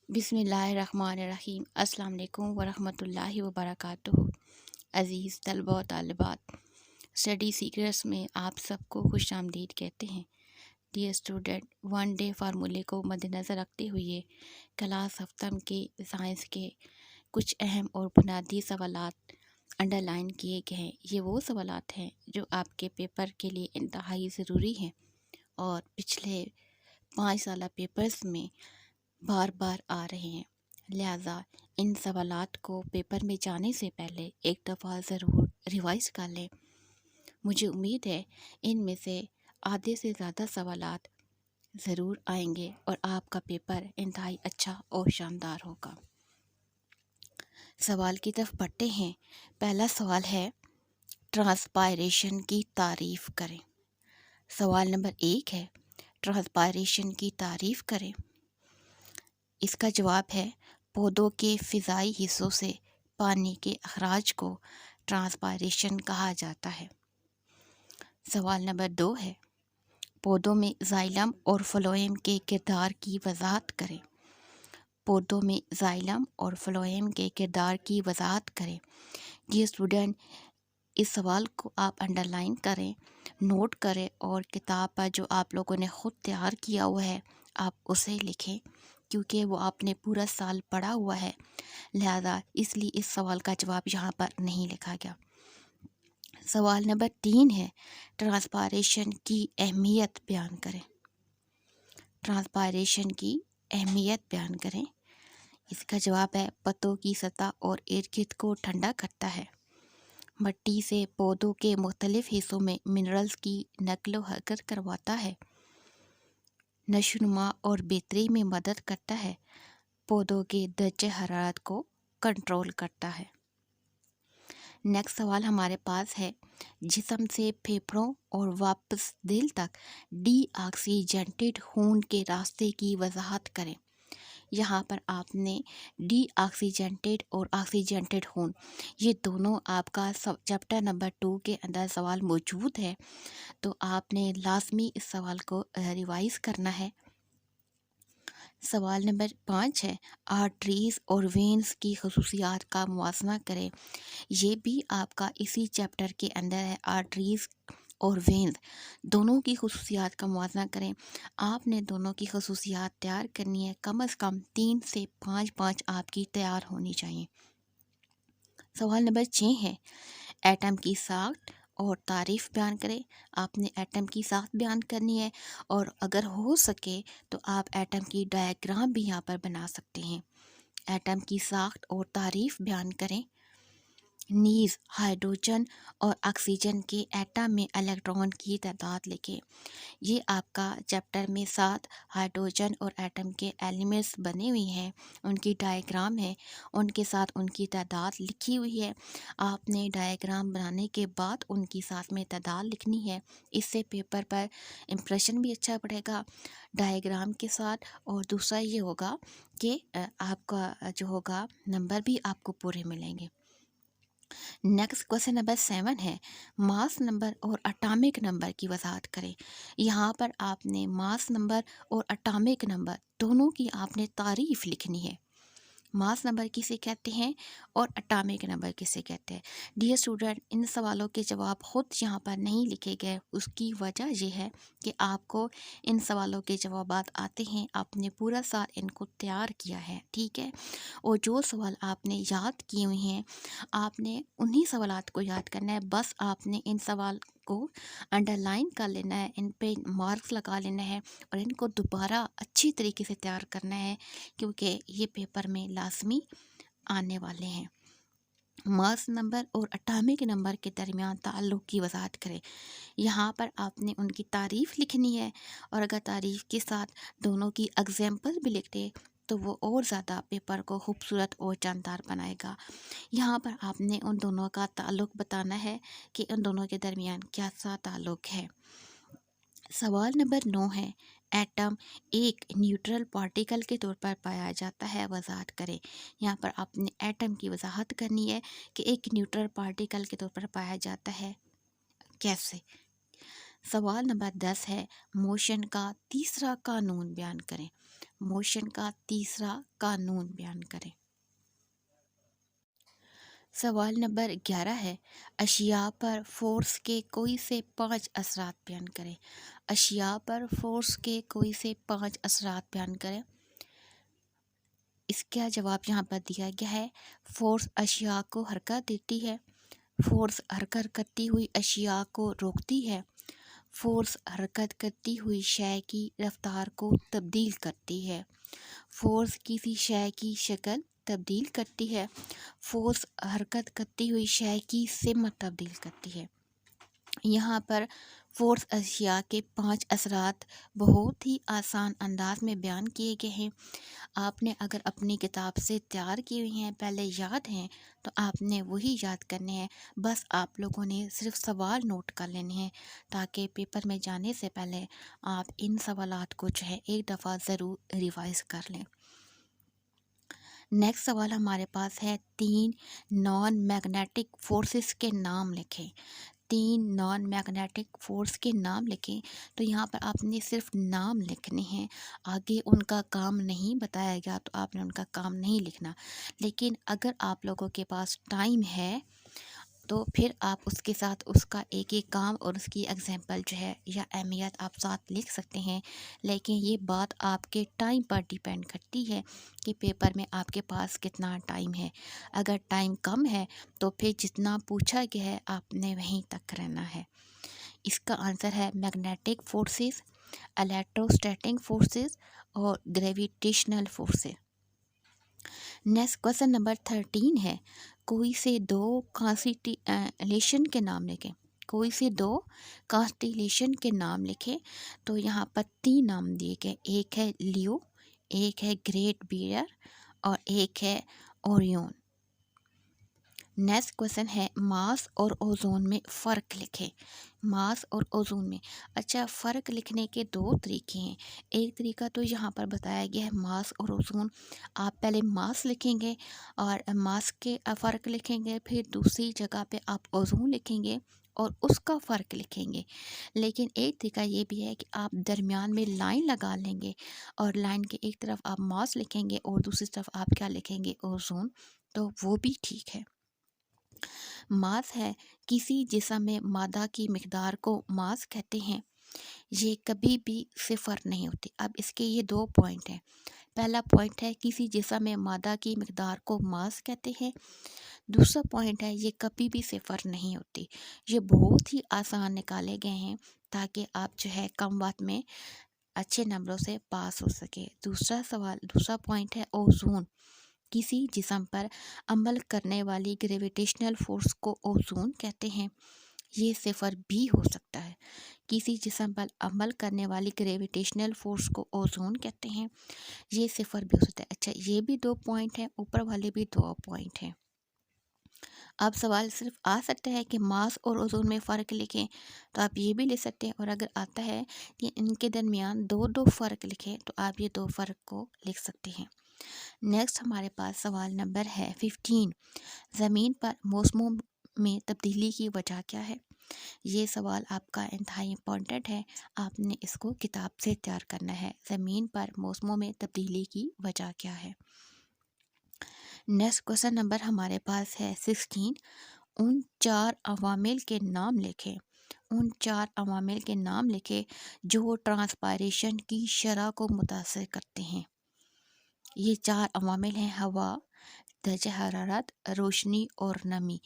بسم اللہ الرحمن الرحیم۔ السلام علیکم ورحمۃ اللہ وبرکاتہ۔ عزیز طلبہ و طالبات، اسٹڈی سیکرٹس میں آپ سب کو خوش آمدید کہتے ہیں۔ ڈیئر اسٹوڈنٹ، ون ڈے فارمولے کو مد نظر رکھتے ہوئے کلاس ہفتم کے سائنس کے کچھ اہم اور بنیادی سوالات انڈر لائن کیے گئے ہیں۔ یہ وہ سوالات ہیں جو آپ کے پیپر کے لیے انتہائی ضروری ہیں اور پچھلے 5 سالہ پیپرز میں بار بار آ رہے ہیں، لہٰذا ان سوالات کو پیپر میں جانے سے پہلے ایک دفعہ ضرور ریوائز کر لیں۔ مجھے امید ہے ان میں سے آدھے سے زیادہ سوالات ضرور آئیں گے اور آپ کا پیپر انتہائی اچھا اور شاندار ہوگا۔ سوال کی طرف بڑھتے ہیں۔ پہلا سوال ہے، ٹرانسپائریشن کی تعریف کریں۔ سوال نمبر 1 ہے، ٹرانسپائریشن کی تعریف کریں۔ اس کا جواب ہے، پودوں کے فضائی حصوں سے پانی کے اخراج کو ٹرانسپائریشن کہا جاتا ہے۔ سوال نمبر 2 ہے، پودوں میں زائلم اور فلوئم کے کردار کی وضاحت کریں۔ پودوں میں زائلم اور فلوئم کے کردار کی وضاحت کریں۔ یہ اسٹوڈنٹ، اس سوال کو آپ انڈر لائن کریں، نوٹ کریں اور کتاب پر جو آپ لوگوں نے خود تیار کیا ہوا ہے آپ اسے لکھیں، کیونکہ وہ آپ نے پورا سال پڑھا ہوا ہے، لہذا اس لیے اس سوال کا جواب یہاں پر نہیں لکھا گیا۔ سوال نمبر 3 ہے، ٹرانسپائریشن کی اہمیت بیان کریں۔ ٹرانسپائریشن کی اہمیت بیان کریں۔ اس کا جواب ہے، پتوں کی سطح اور ارد گرد کو ٹھنڈا کرتا ہے، مٹی سے پودوں کے مختلف حصوں میں منرلز کی نقل و حرکت کرواتا ہے، نشو و نما اور بہتری میں مدد کرتا ہے، پودوں کے درجہ حرارت کو کنٹرول کرتا ہے۔ نیکسٹ سوال ہمارے پاس ہے، جسم سے پھیپھڑوں اور واپس دل تک ڈی آکسیجنیٹڈ خون کے راستے کی وضاحت کریں۔ یہاں پر آپ نے ڈی آکسیجنیٹڈ اور آکسیجنیٹڈ خون، یہ دونوں آپ کا چیپٹر نمبر 2 کے اندر سوال موجود ہے، تو آپ نے لازمی اس سوال کو ریوائز کرنا ہے۔ سوال نمبر 5 ہے، آرٹریز اور وینز کی خصوصیات کا موازنہ کریں۔ یہ بھی آپ کا اسی چیپٹر کے اندر ہے، آرٹریز اور وینز دونوں کی خصوصیات کا موازنہ کریں۔ آپ نے دونوں کی خصوصیات تیار کرنی ہے، کم از کم 3 سے 5 آپ کی تیار ہونی چاہیے۔ سوال نمبر 6 ہے، ایٹم کی ساخت اور تعریف بیان کریں۔ آپ نے ایٹم کی ساخت بیان کرنی ہے اور اگر ہو سکے تو آپ ایٹم کی ڈائیگرام بھی یہاں پر بنا سکتے ہیں۔ ایٹم کی ساخت اور تعریف بیان کریں۔ نیز ہائیڈروجن اور آکسیجن کے ایٹم میں الیکٹران کی تعداد لکھیں۔ یہ آپ کا چیپٹر میں 7 ہائیڈروجن اور ایٹم کے ایلیمنٹس بنے ہوئے ہیں، ان کی ڈائیگرام ہے، ان کے ساتھ ان کی تعداد لکھی ہوئی ہے۔ آپ نے ڈائیگرام بنانے کے بعد ان کی ساتھ میں تعداد لکھنی ہے، اس سے پیپر پر امپریشن بھی اچھا پڑے گا ڈائیگرام کے ساتھ، اور دوسرا یہ ہوگا کہ آپ کا جو ہوگا نمبر بھی آپ کو پورے ملیں گے۔ نیکسٹ کویسچن نمبر 7 ہے، ماس نمبر اور اٹامک نمبر کی وضاحت کریں۔ یہاں پر آپ نے ماس نمبر اور اٹامک نمبر دونوں کی آپ نے تعریف لکھنی ہے۔ ماس نمبر کسے کہتے ہیں اور اٹامک نمبر کسے کہتے ہیں؟ ڈیئر اسٹوڈنٹ، ان سوالوں کے جواب خود یہاں پر نہیں لکھے گئے، اس کی وجہ یہ ہے کہ آپ کو ان سوالوں کے جوابات آتے ہیں، آپ نے پورا سال ان کو تیار کیا ہے، ٹھیک ہے، اور جو سوال آپ نے یاد کیے ہوئے ہیں آپ نے انہی سوالات کو یاد کرنا ہے، بس آپ نے ان سوال کو انڈر لائن کر لینا ہے، ان پہ مارکس لگا لینا ہے اور ان کو دوبارہ اچھی طریقے سے تیار کرنا ہے، کیونکہ یہ پیپر میں لازمی آنے والے ہیں۔ ماس نمبر اور اٹامک نمبر کے درمیان تعلق کی وضاحت کریں۔ یہاں پر آپ نے ان کی تعریف لکھنی ہے، اور اگر تعریف کے ساتھ دونوں کی اگزامپل بھی لکھ دے تو وہ اور زیادہ پیپر کو خوبصورت اور جاندار بنائے گا۔ یہاں پر آپ نے ان دونوں کا تعلق بتانا ہے کہ ان دونوں کے درمیان کیسا تعلق ہے۔ سوال نمبر 9 ہے، ایٹم ایک نیوٹرل پارٹیکل کے طور پر پایا جاتا ہے، وضاحت کریں۔ یہاں پر آپ نے ایٹم کی وضاحت کرنی ہے کہ ایک نیوٹرل پارٹیکل کے طور پر پایا جاتا ہے، کیسے۔ سوال نمبر 10 ہے، موشن کا تیسرا قانون بیان کریں۔ موشن کا تیسرا قانون بیان کریں۔ سوال نمبر 11 ہے، اشیاء پر فورس کے کوئی سے 5 اثرات بیان کریں۔ اشیاء پر فورس کے کوئی سے 5 اثرات بیان کریں۔ اس کا جواب یہاں پر دیا گیا ہے، فورس اشیاء کو حرکت دیتی ہے، فورس حرکت کرتی ہوئی اشیاء کو روکتی ہے، فورس حرکت کرتی ہوئی شے کی رفتار کو تبدیل کرتی ہے، فورس کسی شے کی شکل تبدیل کرتی ہے، فورس حرکت کرتی ہوئی شے کی سمت تبدیل کرتی ہے۔ یہاں پر فورس اشیاء کے 5 اثرات بہت ہی آسان انداز میں بیان کیے گئے ہیں۔ آپ نے اگر اپنی کتاب سے تیار کی ہوئی ہیں، پہلے یاد ہیں، تو آپ نے وہی یاد کرنے ہیں، بس آپ لوگوں نے صرف سوال نوٹ کر لینے ہیں تاکہ پیپر میں جانے سے پہلے آپ ان سوالات کو جو ہے ایک دفعہ ضرور ریوائز کر لیں۔ نیکسٹ سوال ہمارے پاس ہے، 3 نان میگنیٹک فورسز کے نام لکھیں۔ 3 نان میگنیٹک فورس کے نام لکھیں، تو یہاں پر آپ نے صرف نام لکھنے ہیں، آگے ان کا کام نہیں بتایا گیا تو آپ نے ان کا کام نہیں لکھنا۔ لیکن اگر آپ لوگوں کے پاس ٹائم ہے تو پھر آپ اس کے ساتھ اس کا ایک ایک کام اور اس کی ایگزامپل جو ہے یا اہمیت آپ ساتھ لکھ سکتے ہیں، لیکن یہ بات آپ کے ٹائم پر ڈیپینڈ کرتی ہے کہ پیپر میں آپ کے پاس کتنا ٹائم ہے۔ اگر ٹائم کم ہے تو پھر جتنا پوچھا گیا ہے آپ نے وہیں تک رہنا ہے۔ اس کا آنسر ہے میگنیٹک فورسز، الیکٹروسٹیٹک فورسز اور gravitational forces. Next question number 13 ہے، کوئی سے 2 کانسٹیلیشن کے نام لکھیں۔ کوئی سے 2 کانسٹیلیشن کے نام لکھیں، تو یہاں پر 3 نام دیے گئے، ایک ہے لیو، ایک ہے گریٹ بیئر اور ایک ہے اوریون۔ نیکسٹ کویسچن ہے، ماس اور اوزون میں فرق لکھیں۔ ماس اور اوزون میں، اچھا فرق لکھنے کے 2 طریقے ہیں۔ ایک طریقہ تو یہاں پر بتایا گیا ہے ماس اور اوزون، آپ پہلے ماس لکھیں گے اور ماس کے فرق لکھیں گے، پھر دوسری جگہ پہ آپ اوزون لکھیں گے اور اس کا فرق لکھیں گے۔ لیکن ایک طریقہ یہ بھی ہے کہ آپ درمیان میں لائن لگا لیں گے اور لائن کے ایک طرف آپ ماس لکھیں گے اور دوسری طرف آپ کیا لکھیں گے، اوزون، تو وہ بھی ٹھیک ہے۔ ماس ہے، کسی جسم میں مادہ کی مقدار کو ماس کہتے ہیں، یہ کبھی بھی صفر نہیں ہوتی۔ اب اس کے یہ 2 پوائنٹ ہیں۔ پہلا پوائنٹ ہے، کسی جسم میں مادہ کی مقدار کو ماس کہتے ہیں۔ دوسرا پوائنٹ ہے، یہ کبھی بھی صفر نہیں ہوتی۔ یہ بہت ہی آسان نکالے گئے ہیں تاکہ آپ جو ہے کم وقت میں اچھے نمبروں سے پاس ہو سکے۔ دوسرا پوائنٹ ہے اوزون، کسی جسم پر عمل کرنے والی گریویٹیشنل فورس کو اوزون کہتے ہیں، یہ صفر بھی ہو سکتا ہے۔ کسی جسم پر عمل کرنے والی گریویٹیشنل فورس کو اوزون کہتے ہیں، یہ صفر بھی ہو سکتا ہے۔ اچھا یہ بھی 2 پوائنٹ ہیں، اوپر والے بھی 2 پوائنٹ ہیں۔ اب سوال صرف آ سکتا ہے کہ ماس اور اوزون میں فرق لکھیں، تو آپ یہ بھی لکھ سکتے ہیں، اور اگر آتا ہے کہ ان کے درمیان 2 فرق لکھیں تو آپ یہ 2 فرق کو لکھ سکتے ہیں۔ نیکسٹ ہمارے پاس سوال نمبر ہے 15، زمین پر موسموں میں تبدیلی کی وجہ کیا ہے؟ یہ سوال آپ کا انتہائی امپورٹنٹ ہے، آپ نے اس کو کتاب سے تیار کرنا ہے۔ زمین پر موسموں میں تبدیلی کی وجہ کیا ہے؟ نیکسٹ کویسچن نمبر ہمارے پاس ہے 16، ان 4 عوامل کے نام لکھیں۔ ان 4 عوامل کے نام لکھیں جو ٹرانسپائریشن کی شرح کو متاثر کرتے ہیں۔ یہ 4 عوامل ہیں، ہوا، درجہ حرارت، روشنی اور نمی۔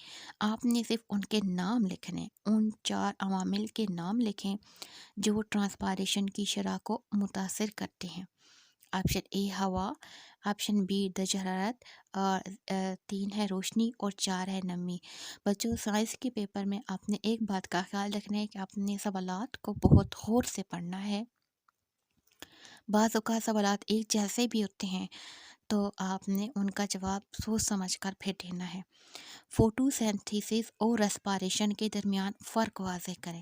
آپ نے صرف ان کے نام لکھنے، ان 4 عوامل کے نام لکھیں جو ٹرانسپائریشن کی شرح کو متاثر کرتے ہیں۔ آپشن اے ہوا، آپشن بی درجہ حرارت، اور 3 ہے روشنی اور 4 ہے نمی۔ بچوں سائنس کے پیپر میں آپ نے ایک بات کا خیال رکھنا ہے کہ آپ نے سوالات کو بہت غور سے پڑھنا ہے۔ بعض اوقات سوالات ایک جیسے بھی ہوتے ہیں تو آپ نے ان کا جواب سوچ سمجھ کر پھر دینا ہے۔ فوٹو سینتھیسس اور ریسپائریشن کے درمیان فرق واضح کریں۔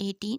18,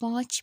5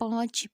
5